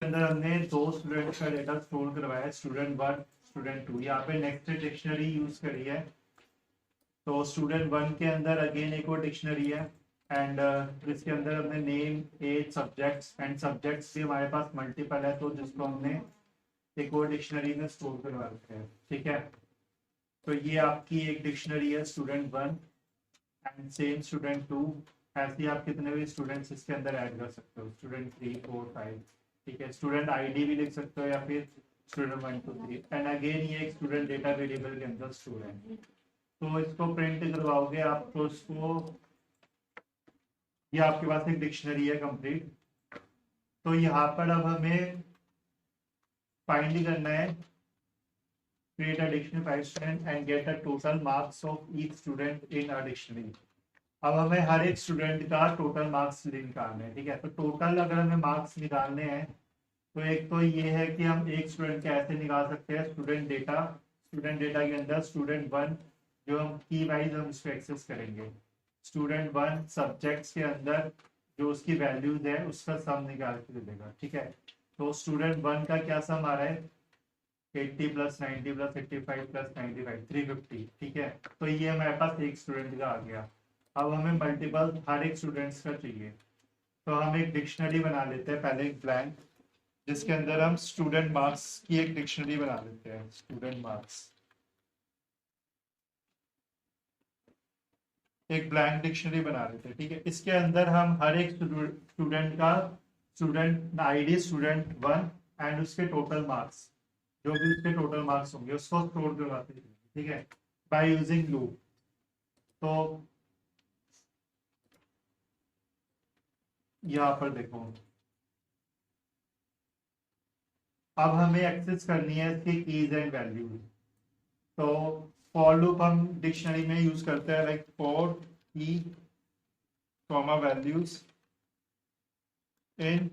अंदर हमने दो स्टूडेंट का डेटा स्टोर करवाया, स्टूडेंट 1 स्टूडेंट 2। यहाँ पे नेक्स्ट डिक्शनरी यूज करी है। तो स्टूडेंट 1 के अंदर अगेन एक और डिक्शनरी है एंड जिसके अंदर हमने name, age, subjects and subjects भी हमारे पास मल्टीपल है, तो जिसको हमने एक और डिक्शनरी में स्टोर करवा रखा है। ठीक है, तो ये आपकी एक डिक्शनरी है स्टूडेंट 1 एंड सेम स्टूडेंट 2। ऐसे ही आप कितने भी स्टूडेंट्स इसके अंदर ऐड कर सकते हो, स्टूडेंट 3 4 5। ठीक है, स्टूडेंट आईडी भी लिख सकते हो या फिर स्टूडेंट 1 2 3। एंड अगेन ये एक स्टूडेंट डेटा वेरिएबल के अंदर स्टोर है। तो इसको प्रिंट करवाओगे आप तो इसको, ये आपके पास एक डिक्शनरी है कंप्लीट। तो यहाँ पर अब हमें फाइंड करना है, create a dictionary by student and get a total marks of each student in a dictionary। अब हमें हर एक स्टूडेंट का टोटल मार्क्स निकालने हैं। ठीक है, तो टोटल अगर हमें मार्क्स निकालने हैं तो एक तो ये है कि हम एक स्टूडेंट के ऐसे निकाल सकते हैं, स्टूडेंट डेटा के अंदर स्टूडेंट 1 जो हम की वाइज हम उसको एक्सेस करेंगे, स्टूडेंट 1 सब्जेक्ट्स के अंदर जो उसकी वैल्यूज है उसका सम निकाल के दे देगा। ठीक है, तो स्टूडेंट 1 का क्या सम आ रहा है, 80 प्लस 90 प्लस 85 प्लस 95 350। ठीक है, तो ये हमारे पास एक स्टूडेंट का आ गया। अब हमें मल्टीपल हर एक स्टूडेंट्स का चाहिए, तो हम एक डिक्शनरी बना लेते हैं पहले, एक ब्लैंक, जिसके अंदर हम स्टूडेंट मार्क्स की एक डिक्शनरी बना लेते हैं, स्टूडेंट मार्क्स, एक ब्लैंक डिक्शनरी बना लेते हैं। ठीक है, इसके अंदर हम हर एक स्टूडेंट का स्टूडेंट आईडी स्टूडेंट 1 एंड उसके टोटल मार्क्स, जो भी उसके टोटल मार्क्स होंगे उसको स्टोर करवाते हैं। ठीक है, बाय यूजिंग लूप। तो यहाँ पर देखो, अब हमें एक्सेस करनी है इसकी कीज एंड वैल्यूज। तो फॉर लूप हम डिक्शनरी में यूज करते हैं, लाइक फॉर की comma values in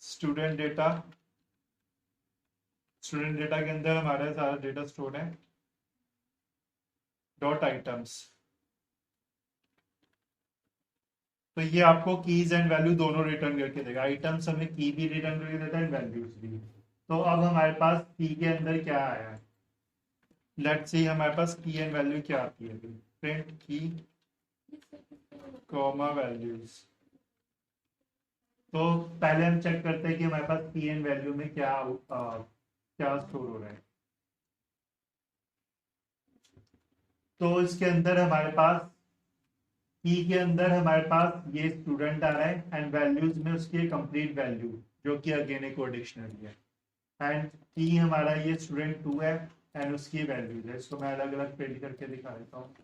student data. Student data के अंदर हमारा सारा डेटा स्टोर है, डॉट आइटम्स। तो ये आपको कीज एंड वैल्यू दोनों रिटर्न करके देगा, आइटम्स हमें की भी रिटर्न करके देता है, वैल्यूज भी। तो अब हमारे पास की के अंदर क्या आया है, लेट्स सी हमारे पास की एंड वैल्यू क्या आती है, प्रिंट की कॉमा वैल्यूज। तो पहले हम चेक करते हैं कि हमारे पास की एंड वैल्यू में क्या स्टोर हो रहा है। तो इसके अंदर हमारे पास की के अंदर हमारे पास ये स्टूडेंट आ रहा है एंड वैल्यूज में उसकी कंप्लीट वैल्यू जो कि अगेन एक और डिक्शनरी है। एंड की हमारा ये स्टूडेंट 2 है एंड उसकी वैल्यूज है। इसको मैं अलग अलग प्रिंट करके दिखा देता हूँ,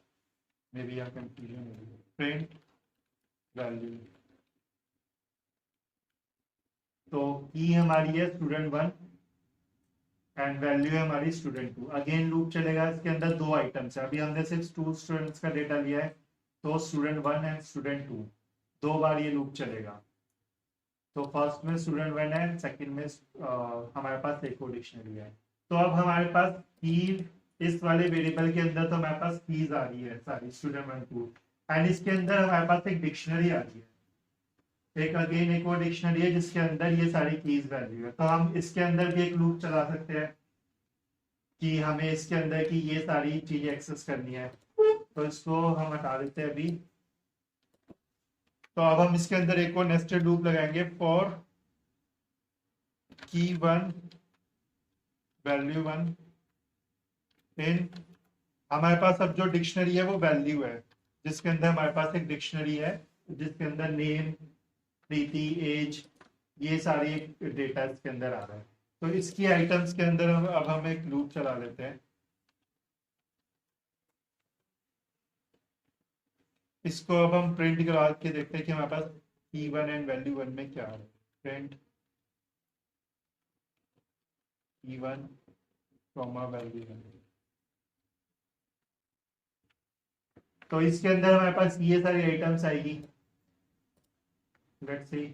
मे बी यहाँ कंफ्यूजन है। प्रिंट वैल्यू, तो की हमारी है स्टूडेंट 1 एंड वैल्यू है हमारी स्टूडेंट 2। अगेन लूप चलेगा, इसके अंदर दो आइटम्स है, अभी हमने सिर्फ 2 स्टूडेंट्स का डेटा लिया है, तो स्टूडेंट 1 एंड स्टूडेंट 2 दो बार ये लूप चलेगा। तो फर्स्ट में स्टूडेंट 1 है, सेकंड में हमारे पास एक और डिक्शनरी है। तो अब हमारे पास की, इस वाले वेरिएबल के अंदर तो हमारे पास कीज आ रही है सारी स्टूडेंट 1 2, एंड इसके अंदर हमारे पास एक डिक्शनरी आ रही है, एक अगेन एक और डिक्शनरी है जिसके अंदर ये सारी कीज वैल्यू है। तो हम इसके अंदर भी एक लूप चला सकते हैं कि हमें इसके अंदर की ये सारी चीजें एक्सेस करनी है। तो इसको हम हटा देते हैं अभी। तो अब हम इसके अंदर एक और नेस्टेड लूप लगाएंगे, फॉर की 1 वैल्यू 1 इन, हमारे पास अब जो डिक्शनरी है वो वैल्यू है, जिसके अंदर हमारे पास एक डिक्शनरी है जिसके अंदर नेम, प्रीति, एज, ये सारी डेटा इसके अंदर आ रहा है। तो इसकी आइटम्स के अंदर अब हम एक लूप चला लेते हैं। इसको अब हम प्रिंट करा के देखते हैं कि हमारे पास की 1 एंड वैल्यू 1 में क्या आ रहा है। प्रिंट की 1 कॉमा वैल्यू 1। तो इसके अंदर हमारे पास ये सारी आइटम्स आएगी, लेट्स सी।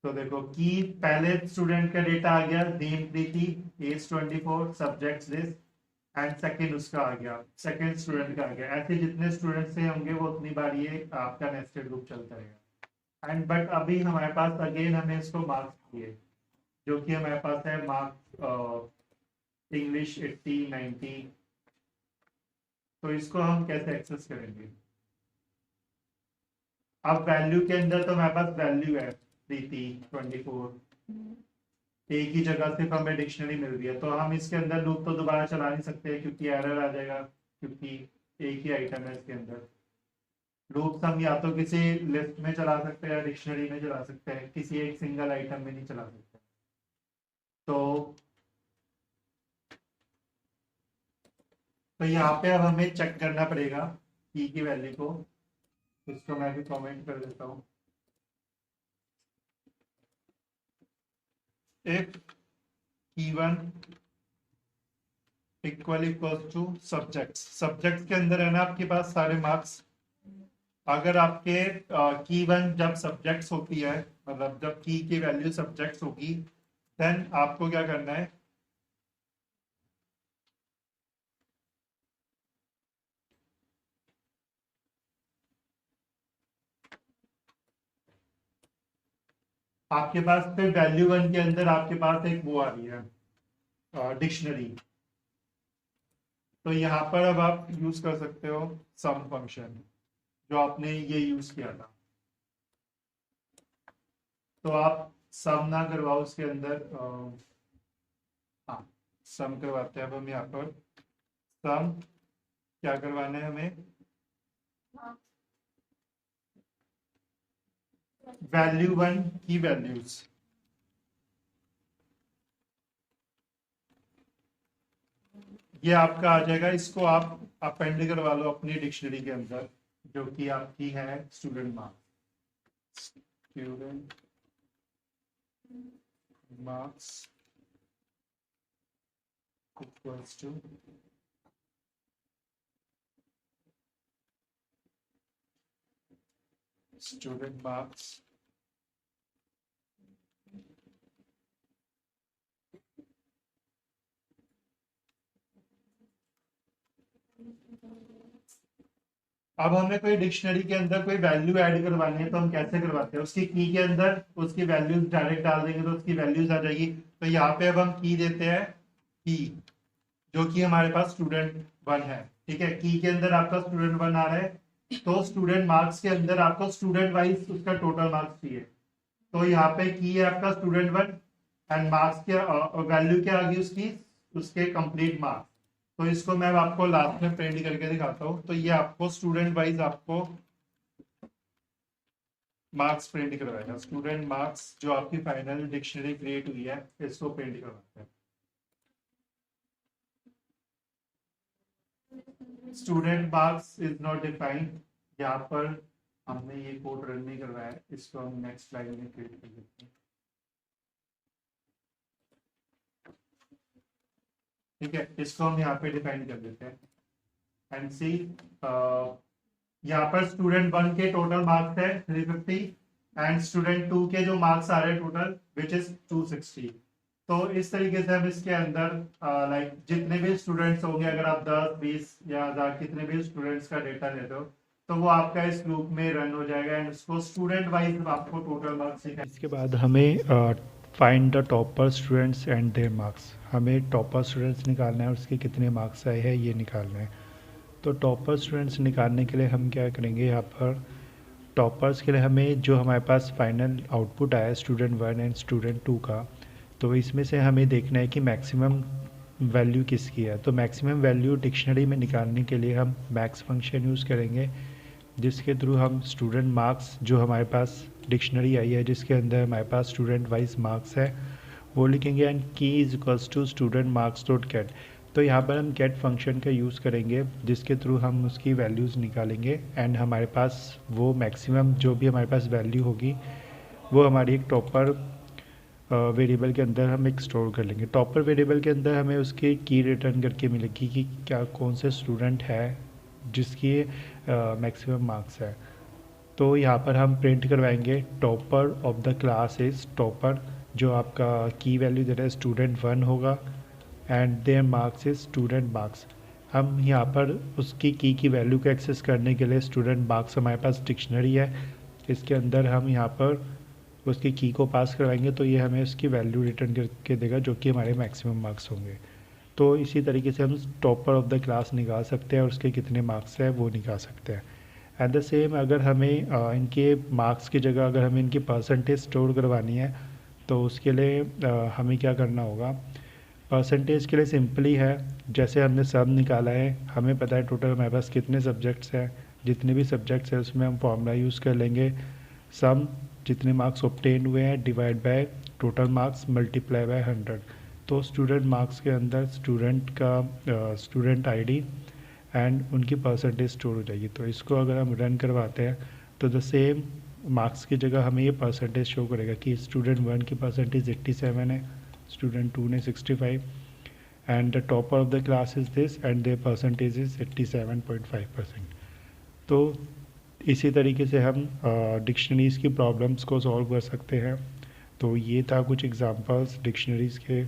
तो देखो कि पहले स्टूडेंट का डेटा आ गया, name Preeti, age 24, subjects this, and second उसका आ गया, सेकंड स्टूडेंट का आ गया। ऐसे जितने स्टूडेंट से होंगे वो उतनी बार ये आपका नेस्टेड लूप चलता रहेगा। एंड बट अभी हमारे पास अगेन हमें इसको मार्क्स दिए, जो कि हमारे पास है मार्क्स इंग्लिश 80 90। तो इसको हम कैसे एक्सेस करेंगे? अब वैल्यू के अंदर तो हमारे पास वैल्यू है प्रीति 24, एक ही जगह सिर्फ हमें डिक्शनरी मिल रही है, तो हम इसके अंदर लूप तो दोबारा चला नहीं सकते क्योंकि एरर आ जाएगा, क्योंकि एक ही आइटम है इसके अंदर। लूप्स हम या तो किसी लिस्ट में चला सकते हैं या डिक्शनरी में चला सकते हैं, किसी एक सिंगल आइटम में नहीं चला सकते। तो यहाँ पे अब हमें चेक करना पड़ेगा की वैल्यू को। इसको मैं भी कमेंट कर देता हूँ। इफ की1 इक्वल्स टू सब्जेक्ट्स के अंदर है ना आपके पास सारे मार्क्स। अगर आपके की1 जब सब्जेक्ट्स होती है, मतलब जब की वैल्यू सब्जेक्ट्स होगी, देन आपको क्या करना है, आपके पास फिर वैल्यू 1 के अंदर आपके पास एक वो आ रही है डिक्शनरी। तो यहाँ पर अब आप यूज कर सकते हो सम फंक्शन, जो आपने ये यूज किया था। तो आप सम ना करवाओ उसके अंदर, हाँ सम करवाते हैं अब हम यहाँ पर। सम क्या करवाना है हमें, वैल्यू 1 की वैल्यूज, ये आपका आ जाएगा। इसको आप अपेंड करवा लो अपनी डिक्शनरी के अंदर, जो कि आपकी है student marks. Student marks equals to student marks अब हमें कोई डिक्शनरी के अंदर कोई वैल्यू ऐड करवानी है तो हम कैसे करवाते हैं, उसकी की के अंदर उसकी वैल्यूज डायरेक्ट डाल देंगे तो उसकी वैल्यूज आ जाएगी। तो यहाँ पे अब हम की देते हैं की, जो कि हमारे पास स्टूडेंट 1 है। ठीक है, की के अंदर आपका स्टूडेंट 1 आ रहा है, तो स्टूडेंट मार्क्स के अंदर आपको स्टूडेंट वाइज उसका टोटल मार्क्स चाहिए। तो यहाँ पे की है आपका स्टूडेंट 1 एंड मार्क्स के वैल्यू क्या आ गई उसकी, उसके कंप्लीट मार्क्स। तो इसको मैं आपको लास्ट में प्रिंट करके दिखाता हूँ। तो ये आपको स्टूडेंट वाइज आपको मार्क्स प्रिंट करवाएगा। स्टूडेंट मार्क्स जो आपकी फाइनल डिक्शनरी क्रिएट हुई है, इसको प्रिंट करवाते हैं। Student marks is not defined, यहाँ पर हमने ये कोड रन नहीं करवाया है, इसको हम नेक्स्ट स्लाइड में क्रिएट कर देते हैं। ठीक है, इसको हम यहाँ पे डिफाइन कर देते हैं एंड सी, यहाँ पर स्टूडेंट 1 के टोटल मार्क्स है 350 एंड स्टूडेंट 2 के जो मार्क्स आ रहे हैं टोटल विच इज 260। तो इस तरीके से हम इसके अंदर लाइक जितने भी स्टूडेंट्स होंगे, अगर आप 10 20 या 1000 कितने भी स्टूडेंट्स का डेटा लेते हो, तो वो आपका इस लूप में रन हो जाएगा एंड उसको स्टूडेंट वाइज आपको टोटल मार्क्स। इसके बाद हमें find the topper students and there marks, हमें टॉपर स्टूडेंट्स निकालना है और उसके कितने मार्क्स आए हैं ये निकालना है। तो टॉपर स्टूडेंट्स निकालने के लिए हम क्या करेंगे, यहाँ पर टॉपर्स के लिए हमें जो हमारे पास फाइनल आउटपुट आया है स्टूडेंट 1 एंड स्टूडेंट 2 का, तो इसमें से हमें देखना है कि मैक्सिमम वैल्यू किसकी है। तो मैक्सिमम वैल्यू डिक्शनरी में निकालने के लिए हम मैक्स फंक्शन यूज़ करेंगे, जिसके थ्रू हम स्टूडेंट मार्क्स जो हमारे पास डिक्शनरी आई है जिसके अंदर हमारे पास स्टूडेंट वाइज मार्क्स है वो लिखेंगे and key is equals to student marks dot get. तो यहाँ पर हम गेट फंक्शन का यूज़ करेंगे जिसके थ्रू हम उसकी वैल्यूज़ निकालेंगे एंड हमारे पास वो मैक्सिमम जो भी हमारे पास वैल्यू होगी वो हमारी एक टॉपर वेरिएबल के अंदर हम एक स्टोर कर लेंगे। टॉपर वेरिएबल के अंदर हमें उसकी की रिटर्न करके मिलेगी कि क्या कौन से स्टूडेंट है जिसकी मैक्सिमम मार्क्स है। तो यहाँ पर हम प्रिंट करवाएंगे topper of the class is topper, जो आपका की वैल्यू दे रहा है स्टूडेंट 1 होगा and there marks is student marks. हम यहाँ पर उसकी की वैल्यू को एक्सेस करने के लिए स्टूडेंट मार्क्स हमारे पास डिक्शनरी है, इसके अंदर हम यहाँ पर उसकी की को पास करवाएंगे तो ये हमें उसकी वैल्यू रिटर्न करके देगा जो कि हमारे मैक्सिमम मार्क्स होंगे। तो इसी तरीके से हम टॉपर ऑफ द क्लास निकाल सकते हैं और उसके कितने मार्क्स हैं वो निकाल सकते हैं। एट द सेम अगर हमें इनके मार्क्स की जगह अगर हमें इनकी परसेंटेज स्टोर करवानी है तो उसके लिए हमें क्या करना होगा। परसेंटेज के लिए सिंपली है, जैसे हमने सब निकाला है, हमें पता है टोटल हमारे पास कितने सब्जेक्ट्स हैं, जितने भी सब्जेक्ट्स हैं उसमें हम फॉर्मूला यूज़ कर लेंगे। सम जितने मार्क्स ऑब्टेन हुए हैं divide by total marks multiply by 100। तो स्टूडेंट मार्क्स के अंदर स्टूडेंट का स्टूडेंट आईडी एंड उनकी परसेंटेज स्टोर हो जाएगी। तो इसको अगर हम रन करवाते हैं तो द सेम मार्क्स की जगह हमें ये परसेंटेज शो करेगा कि स्टूडेंट 1 की परसेंटेज 87 है, स्टूडेंट 2 ने 65 and the topper of the class is this and their percentage is 87.5%। तो इसी तरीके से हम डिक्शनरीज़ की प्रॉब्लम्स को सॉल्व कर सकते हैं। तो ये था कुछ एग्जांपल्स डिक्शनरीज़ के।